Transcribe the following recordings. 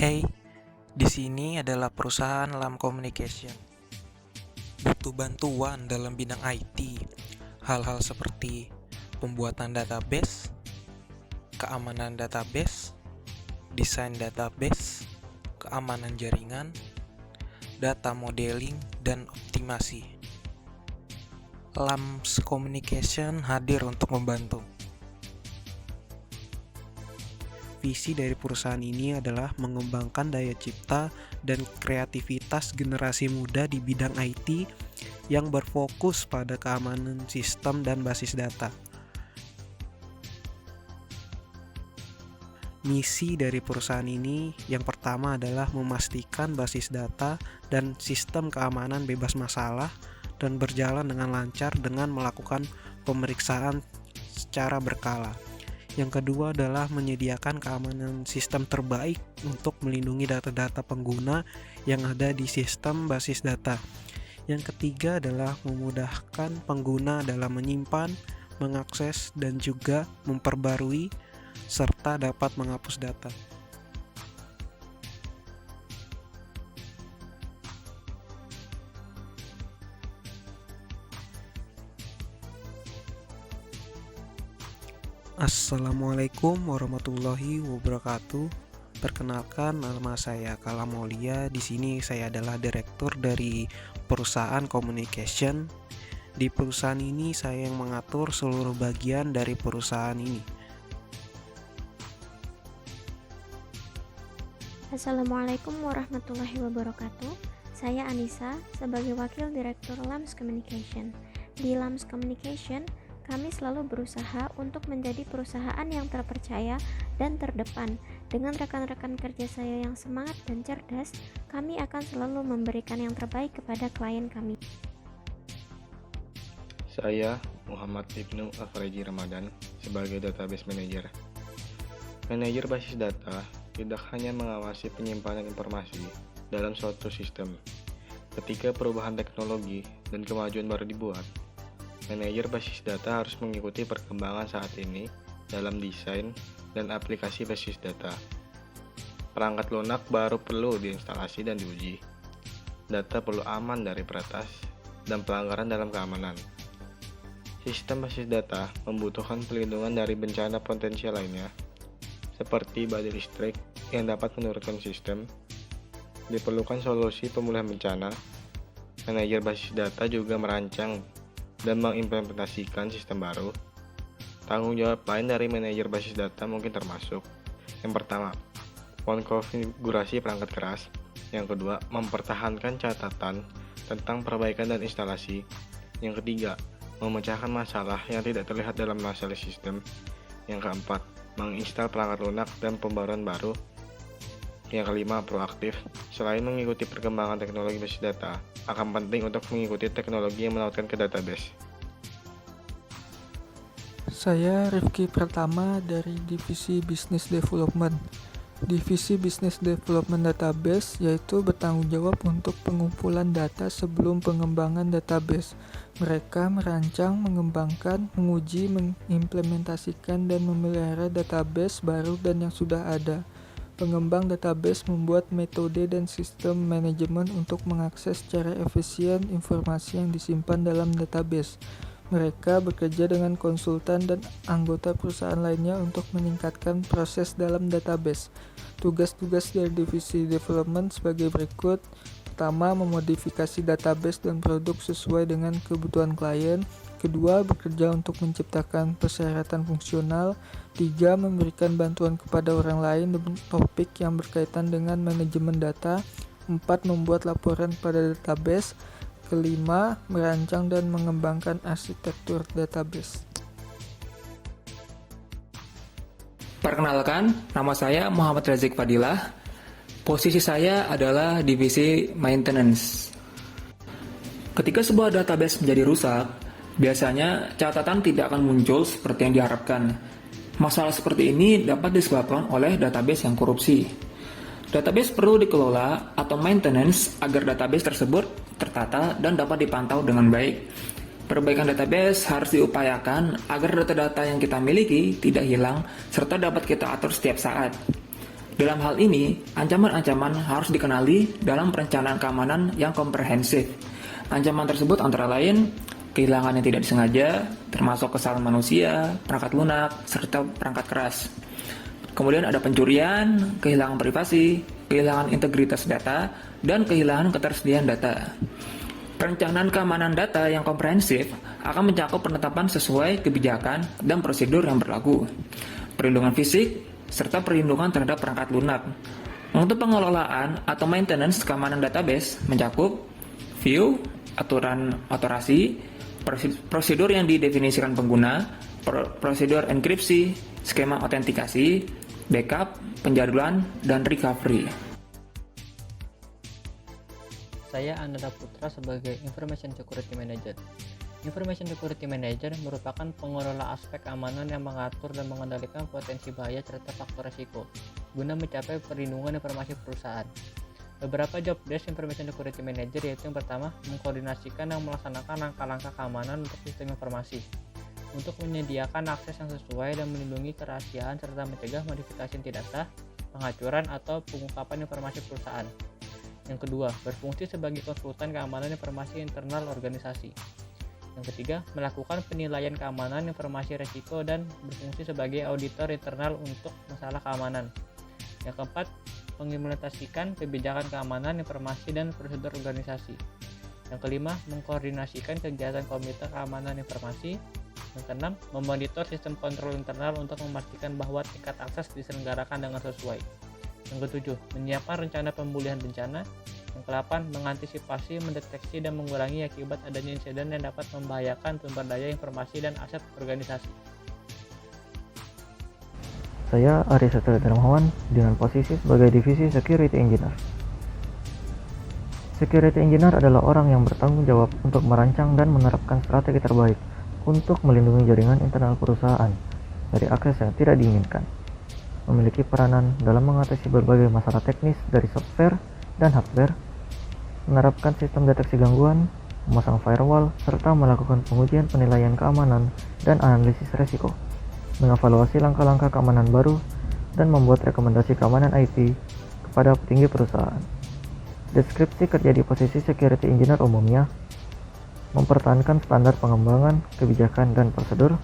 Hey, di sini adalah perusahaan Lam Communication. Butuh bantuan dalam bidang IT. Hal-hal seperti pembuatan database, keamanan database, desain database, keamanan jaringan, data modeling, dan optimasi. Lams Communication hadir untuk membantu. Visi dari perusahaan ini adalah mengembangkan daya cipta dan kreativitas generasi muda di bidang IT yang berfokus pada keamanan sistem dan basis data. Misi dari perusahaan ini yang pertama adalah memastikan basis data dan sistem keamanan bebas masalah dan berjalan dengan lancar dengan melakukan pemeriksaan secara berkala. Yang kedua adalah menyediakan keamanan sistem terbaik untuk melindungi data-data pengguna yang ada di sistem basis data. Yang ketiga adalah memudahkan pengguna dalam menyimpan, mengakses, dan juga memperbarui serta dapat menghapus data. Assalamualaikum warahmatullahi wabarakatuh. Perkenalkan, nama saya Kala Maulia. Di sini saya adalah direktur dari perusahaan communication. Di perusahaan ini saya yang mengatur seluruh bagian dari perusahaan ini. Assalamualaikum warahmatullahi wabarakatuh. Saya Anissa sebagai Wakil Direktur Lams Communication. Di Lams Communication, kami selalu berusaha untuk menjadi perusahaan yang terpercaya dan terdepan. Dengan rekan-rekan kerja saya yang semangat dan cerdas, kami akan selalu memberikan yang terbaik kepada klien kami. Saya Muhammad Ibnu Afreji Ramadan sebagai Database Manager. Manajer basis data tidak hanya mengawasi penyimpanan informasi dalam suatu sistem. Ketika perubahan teknologi dan kemajuan baru dibuat, manajer basis data harus mengikuti perkembangan saat ini dalam desain dan aplikasi basis data. Perangkat lunak baru perlu diinstalasi dan diuji. Data perlu aman dari peretas dan pelanggaran dalam keamanan. Sistem basis data membutuhkan pelindungan dari bencana potensial lainnya, seperti badai listrik yang dapat menurunkan sistem. Diperlukan solusi pemulihan bencana. Manajer basis data juga merancang dan mengimplementasikan sistem baru. Tanggung jawab lain dari manajer basis data mungkin termasuk: yang pertama, mengkonfigurasi perangkat keras. Yang kedua, mempertahankan catatan tentang perbaikan dan instalasi. Yang ketiga, memecahkan masalah yang tidak terlihat dalam masalah sistem. Yang keempat, menginstal perangkat lunak dan pembaruan baru. Yang kelima, proaktif. Selain mengikuti perkembangan teknologi basis data, akan penting untuk mengikuti teknologi yang menautkan ke database. Saya Rifki Pratama dari Divisi Business Development. Divisi Business Development Database yaitu bertanggung jawab untuk pengumpulan data sebelum pengembangan database. Mereka merancang, mengembangkan, menguji, mengimplementasikan, dan memelihara database baru dan yang sudah ada. Pengembang database membuat metode dan sistem manajemen untuk mengakses secara efisien informasi yang disimpan dalam database. Mereka bekerja dengan konsultan dan anggota perusahaan lainnya untuk meningkatkan proses dalam database. Tugas-tugas dari divisi development sebagai berikut. Pertama, memodifikasi database dan produk sesuai dengan kebutuhan klien. Kedua, bekerja untuk menciptakan persyaratan fungsional. Tiga, memberikan bantuan kepada orang lain dengan topik yang berkaitan dengan manajemen data. Empat, membuat laporan pada database. Kelima, merancang dan mengembangkan arsitektur database. Perkenalkan, nama saya Muhammad Razik Fadilah. Posisi saya adalah divisi maintenance. Ketika sebuah database menjadi rusak, biasanya catatan tidak akan muncul seperti yang diharapkan. Masalah seperti ini dapat disebabkan oleh database yang korupsi. Database perlu dikelola atau maintenance agar database tersebut tertata dan dapat dipantau dengan baik. Perbaikan database harus diupayakan agar data-data yang kita miliki tidak hilang serta dapat kita atur setiap saat. Dalam hal ini, ancaman-ancaman harus dikenali dalam perencanaan keamanan yang komprehensif. Ancaman tersebut antara lain kehilangan yang tidak disengaja, termasuk kesalahan manusia, perangkat lunak, serta perangkat keras. Kemudian ada pencurian, kehilangan privasi, kehilangan integritas data, dan kehilangan ketersediaan data. Perencanaan keamanan data yang komprehensif akan mencakup penetapan sesuai kebijakan dan prosedur yang berlaku, perlindungan fisik, serta perlindungan terhadap perangkat lunak. Untuk pengelolaan atau maintenance keamanan database mencakup view, aturan otorasi, prosedur yang didefinisikan pengguna, prosedur enkripsi, skema autentikasi, backup, penjadwalan, dan recovery. Saya Ananda Putra sebagai Information Security Manager. Information Security Manager merupakan pengelola aspek keamanan yang mengatur dan mengendalikan potensi bahaya serta faktor risiko guna mencapai perlindungan informasi perusahaan. Beberapa job desk Information Security Manager yaitu yang pertama, mengkoordinasikan dan melaksanakan langkah-langkah keamanan untuk sistem informasi untuk menyediakan akses yang sesuai dan melindungi kerahasiaan serta mencegah modifikasi yang tidak sah, penghancuran atau pengungkapan informasi perusahaan. Yang kedua, berfungsi sebagai konsultan keamanan informasi internal organisasi. Yang ketiga, melakukan penilaian keamanan informasi risiko dan berfungsi sebagai auditor internal untuk masalah keamanan. Yang keempat, mengimplementasikan kebijakan keamanan informasi dan prosedur organisasi. Yang kelima, mengkoordinasikan kegiatan komite keamanan informasi. Yang keenam, memonitor sistem kontrol internal untuk memastikan bahwa tingkat akses diselenggarakan dengan sesuai. Yang ketujuh, menyiapkan rencana pemulihan bencana. Yang kedelapan, mengantisipasi, mendeteksi, dan mengurangi akibat adanya insiden yang dapat membahayakan sumber daya informasi dan aset organisasi. Saya Ari Setia Darmawan dengan posisi sebagai Divisi Security Engineer. Security Engineer adalah orang yang bertanggung jawab untuk merancang dan menerapkan strategi terbaik untuk melindungi jaringan internal perusahaan dari akses yang tidak diinginkan. Memiliki peranan dalam mengatasi berbagai masalah teknis dari software dan hardware, menerapkan sistem deteksi gangguan, memasang firewall, serta melakukan pengujian penilaian keamanan dan analisis resiko, mengevaluasi langkah-langkah keamanan baru, dan membuat rekomendasi keamanan IT kepada petinggi perusahaan. Deskripsi kerja di posisi Security Engineer umumnya mempertahankan standar pengembangan, kebijakan, dan prosedur,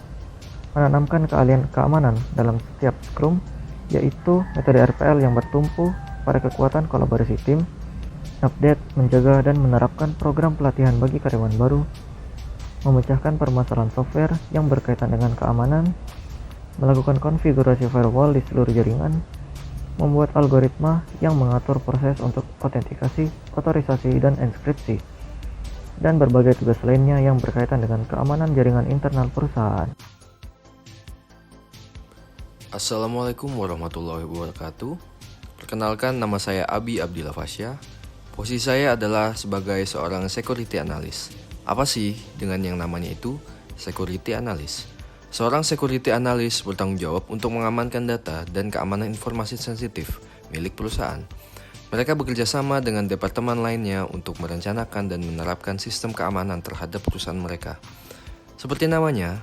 menanamkan keahlian keamanan dalam setiap Scrum, yaitu metode RPL yang bertumpu pada kekuatan kolaborasi tim, update, menjaga, dan menerapkan program pelatihan bagi karyawan baru, memecahkan permasalahan software yang berkaitan dengan keamanan, melakukan konfigurasi firewall di seluruh jaringan, membuat algoritma yang mengatur proses untuk autentikasi, otorisasi, dan enkripsi, dan berbagai tugas lainnya yang berkaitan dengan keamanan jaringan internal perusahaan. Assalamualaikum warahmatullahi wabarakatuh. Perkenalkan, nama saya Abi Abdillah Fasya. Posisi saya adalah sebagai seorang security analyst. Apa sih dengan yang namanya itu security analyst? Seorang security analyst bertanggung jawab untuk mengamankan data dan keamanan informasi sensitif milik perusahaan. Mereka bekerja sama dengan departemen lainnya untuk merencanakan dan menerapkan sistem keamanan terhadap perusahaan mereka. Seperti namanya,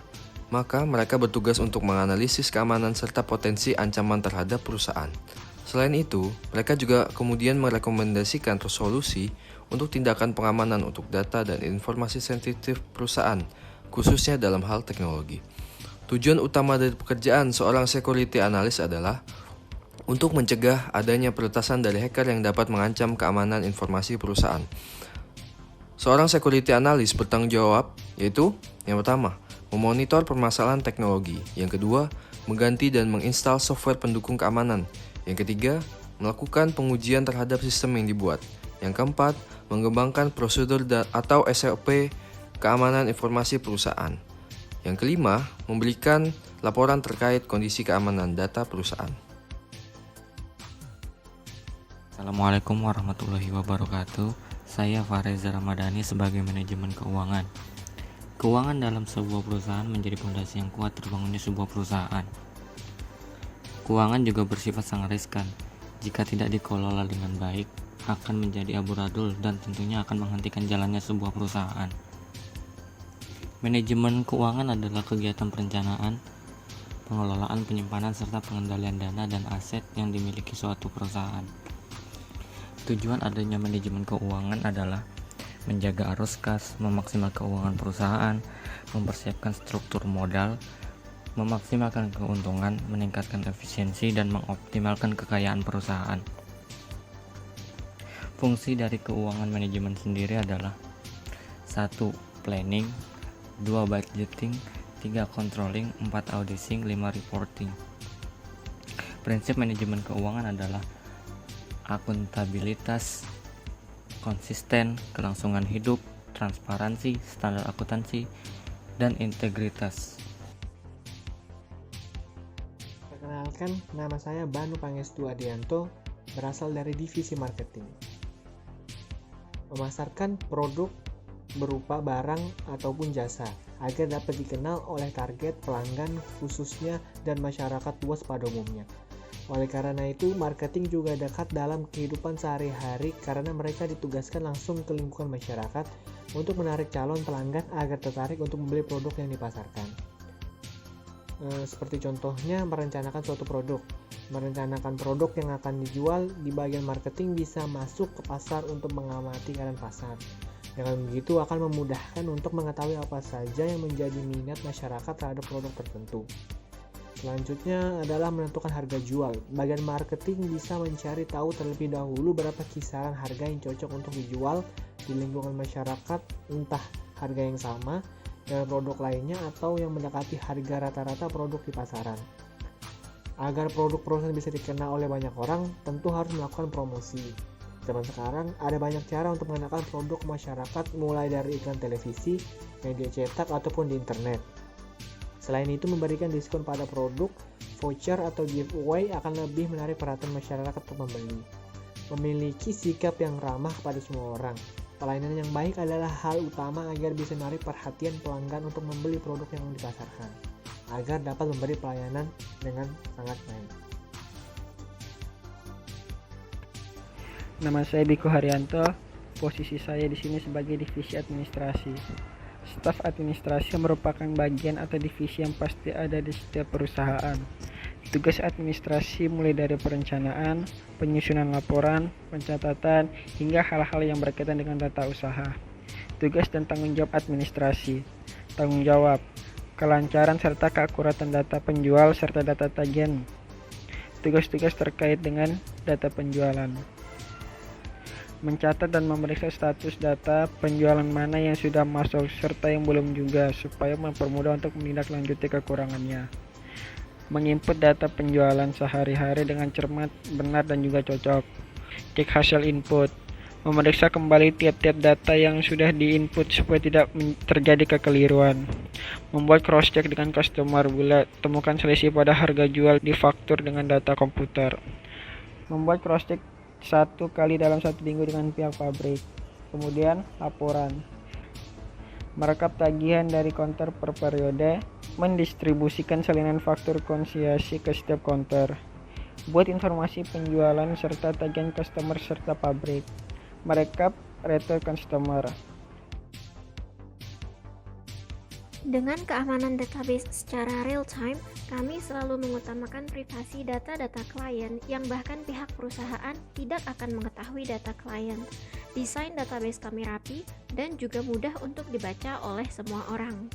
maka mereka bertugas untuk menganalisis keamanan serta potensi ancaman terhadap perusahaan. Selain itu, mereka juga kemudian merekomendasikan solusi untuk tindakan pengamanan untuk data dan informasi sensitif perusahaan, khususnya dalam hal teknologi. Tujuan utama dari pekerjaan seorang security analyst adalah untuk mencegah adanya peretasan dari hacker yang dapat mengancam keamanan informasi perusahaan. Seorang security analyst bertanggung jawab yaitu yang pertama, memonitor permasalahan teknologi. Yang kedua, mengganti dan menginstal software pendukung keamanan. Yang ketiga, melakukan pengujian terhadap sistem yang dibuat. Yang keempat, mengembangkan prosedur atau SOP keamanan informasi perusahaan. Yang kelima, memberikan laporan terkait kondisi keamanan data perusahaan. Assalamualaikum warahmatullahi wabarakatuh. Saya Fareza Ramadhani sebagai manajemen keuangan. Keuangan dalam sebuah perusahaan menjadi fondasi yang kuat terbangunnya sebuah perusahaan. Keuangan juga bersifat sangat riskan. Jika tidak dikelola dengan baik, akan menjadi amburadul dan tentunya akan menghentikan jalannya sebuah perusahaan. Manajemen keuangan adalah kegiatan perencanaan, pengelolaan, penyimpanan, serta pengendalian dana dan aset yang dimiliki suatu perusahaan. Tujuan adanya manajemen keuangan adalah menjaga arus kas, memaksimalkan keuangan perusahaan, mempersiapkan struktur modal, memaksimalkan keuntungan, meningkatkan efisiensi, dan mengoptimalkan kekayaan perusahaan. Fungsi dari keuangan manajemen sendiri adalah 1. Planning, 2. Budgeting, 3. Controlling, 4. Auditing, 5. Reporting. Prinsip manajemen keuangan adalah akuntabilitas, konsisten, kelangsungan hidup, transparansi, standar akuntansi, dan integritas. Perkenalkan, nama saya Banu Pangestu Adianto, berasal dari divisi marketing. Memasarkan produk berupa barang ataupun jasa agar dapat dikenal oleh target pelanggan khususnya dan masyarakat luas pada umumnya. Oleh karena itu, marketing juga dekat dalam kehidupan sehari-hari karena mereka ditugaskan langsung ke lingkungan masyarakat untuk menarik calon pelanggan agar tertarik untuk membeli produk yang dipasarkan. Seperti contohnya merencanakan suatu produk. Merencanakan produk yang akan dijual, di bagian marketing bisa masuk ke pasar untuk mengamati keadaan pasar. Dengan begitu akan memudahkan untuk mengetahui apa saja yang menjadi minat masyarakat terhadap produk tertentu. Selanjutnya adalah menentukan harga jual. Bagian marketing bisa mencari tahu terlebih dahulu berapa kisaran harga yang cocok untuk dijual di lingkungan masyarakat, entah harga yang sama dengan produk lainnya atau yang mendekati harga rata-rata produk di pasaran. Agar produk perusahaan bisa dikenal oleh banyak orang, tentu harus melakukan promosi. Zaman sekarang ada banyak cara untuk mengenalkan produk ke masyarakat, mulai dari iklan televisi, media cetak, ataupun di internet. Selain itu, memberikan diskon pada produk, voucher, atau giveaway akan lebih menarik perhatian masyarakat untuk membeli. Memiliki sikap yang ramah kepada semua orang. Pelayanan yang baik adalah hal utama agar bisa menarik perhatian pelanggan untuk membeli produk yang dipasarkan, agar dapat memberi pelayanan dengan sangat baik. Nama saya Biko Haryanto. Posisi saya di sini sebagai divisi administrasi. Staf administrasi merupakan bagian atau divisi yang pasti ada di setiap perusahaan. Tugas administrasi mulai dari perencanaan, penyusunan laporan, pencatatan, hingga hal-hal yang berkaitan dengan data usaha. Tugas dan tanggung jawab administrasi. Tanggung jawab, kelancaran serta keakuratan data penjual serta data tagihan. Tugas-tugas terkait dengan data penjualan. Mencatat dan memeriksa status data penjualan mana yang sudah masuk serta yang belum juga, supaya mempermudah untuk menindaklanjuti kekurangannya. Menginput data penjualan sehari-hari dengan cermat, benar dan juga cocok. Cek hasil input. Memeriksa kembali tiap-tiap data yang sudah diinput supaya tidak terjadi kekeliruan. Membuat cross-check dengan customer bila temukan selisih pada harga jual di faktur dengan data komputer. Membuat cross-check 1 kali dalam 1 minggu dengan pihak pabrik. Kemudian laporan. Merekap tagihan dari konter per periode. Mendistribusikan salinan faktur konsinyasi ke setiap konter. Buat informasi penjualan serta tagihan customer serta pabrik. Merekap return customer. Dengan keamanan database secara real time, kami selalu mengutamakan privasi data-data klien yang bahkan pihak perusahaan tidak akan mengetahui data klien. Desain database kami rapi dan juga mudah untuk dibaca oleh semua orang.